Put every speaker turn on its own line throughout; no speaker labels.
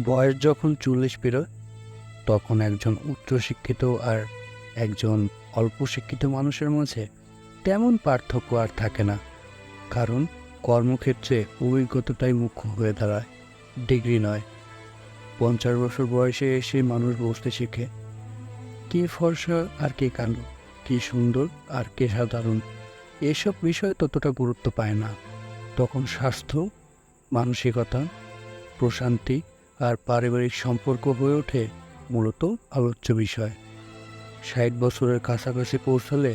বয়স যখন 40 পেরোয় তখন একজন উচ্চশিক্ষিত আর একজন অল্প শিক্ষিত মানুষের মাঝে তেমন পার্থক্য আর থাকে না। কারণ কর্মক্ষেত্রে অভিজ্ঞতাটাই মুখ্য হয়ে দাঁড়ায়, ডিগ্রি নয়। 50 বছর বয়সে এসে মানুষ বুঝতে শিখে কে ফর্সা আর কে কালো, কে সুন্দর আর কে সাধারণ। এসব বিষয় ততটা গুরুত্ব পায় না। তখন স্বাস্থ্য, মানসিকতা, প্রশান্তি আর পারিবারিক সম্পর্ক হয়ে ওঠে মূলত আলোচ্য বিষয়। 60 বছরের কাছাকাছি পৌঁছালে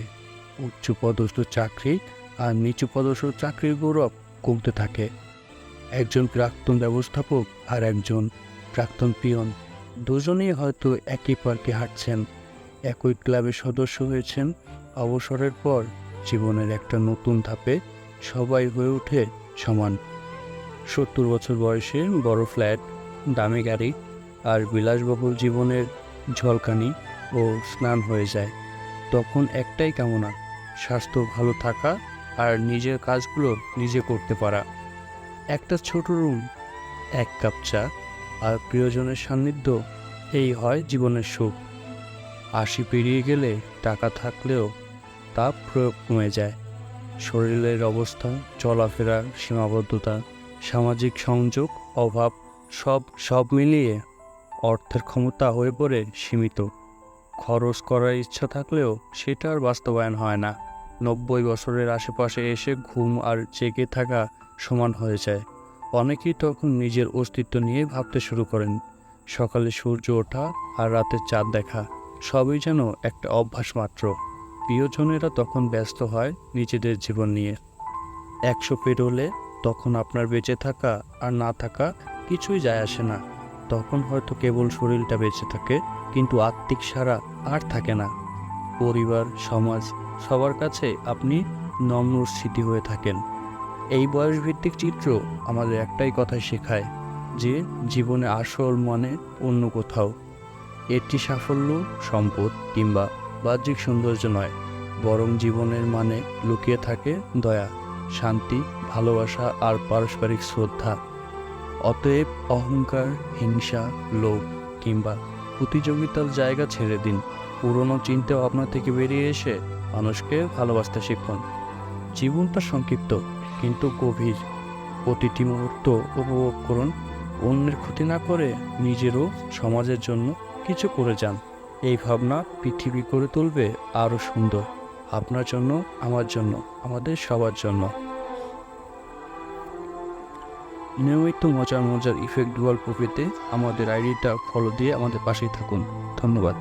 উচ্চপদস্থ চাকরি আর নিচুপদস্থ চাকরির গৌরব কমতে থাকে। একজন প্রাক্তন ব্যবস্থাপক আর একজন প্রাক্তন পিয়ন দুজনেই হয়তো একই পার্কে হাঁটছেন, একই ক্লাবের সদস্য হয়েছেন। অবসরের পর জীবনের একটা নতুন ধাপে সবাই হয়ে ওঠে সমান। 70 বছর বয়সে বড় ফ্ল্যাট, দামি গাড়ি আর বিলাসবহুল জীবনের ঝলকানি ও স্নান হয়ে যায়। তখন একটাই কামনা, স্বাস্থ্য ভালো থাকা আর নিজের কাজগুলো নিজে করতে পারা। একটা ছোট রুম, এক কাপ চা আর প্রিয়জনের সান্নিধ্য, এই হয় জীবনের সুখ। 80 পেরিয়ে গেলে টাকা থাকলেও তা প্রয়োগ কমে যায়। শরীরের অবস্থা, চলাফেরার সীমাবদ্ধতা, সামাজিক সংযোগ অভাব, সব সব মিলিয়ে অর্থের ক্ষমতা হয়ে পড়ে সীমিত। খরচ করার ইচ্ছা থাকলেও সেটা আর বাস্তবায়ন হয় না। 90 বছরের আশেপাশে এসে ঘুম আর জেগে থাকা সমান হয়ে যায়। অনেকেই তখন নিজের অস্তিত্ব নিয়ে ভাবতে শুরু করেন। সকালে সূর্য ওঠা আর রাতে চাঁদ দেখা সবই যেন একটা অভ্যাস মাত্র। প্রিয়জনেরা তখন ব্যস্ত হয় নিজেদের জীবন নিয়ে। 100 পেরোলে তখন আপনার বেঁচে থাকা আর না থাকা কিছুই যায় আসে না। তখন হয়তো কেবল শরীরটা বেঁচে থাকে, কিন্তু আত্মিক সারা আর থাকে না। পরিবার, সমাজ, সবার কাছে আপনি নম্র স্মৃতি হয়ে থাকেন। এই বয়সভিত্তিক চিত্র আমাদের একটাই কথা শেখায় যে জীবনে আসল মানে অন্য কোথাও। এটি সাফল্য, সম্পদ কিংবা বাহ্যিক সৌন্দর্য নয়, বরং জীবনের মানে লুকিয়ে থাকে দয়া, শান্তি, ভালোবাসা আর পারস্পরিক শ্রদ্ধা। অতএব অহংকার, হিংসা, লোভ কিংবা প্রতিযোগিতার জায়গা ছেড়ে দিন। পুরনো চিন্তা ভাবনা থেকে বেরিয়ে এসে মানুষকে ভালোবাসতে শিখুন। জীবনটা সংক্ষিপ্ত কিন্তু গভীর। প্রতিটি মুহূর্ত উপভোগ করুন। অন্যের ক্ষতি না করে নিজেরও সমাজের জন্য কিছু করে যান। এই ভাবনা পৃথিবী করে তুলবে আরও সুন্দর। আপনার জন্য, আমার জন্য, আমাদের সবার জন্য। নিয়মিত মজার মজার ইফেক্ট গল্প পেতে আমাদের আইডিটা ফলো দিয়ে আমাদের পাশেই থাকুন। ধন্যবাদ।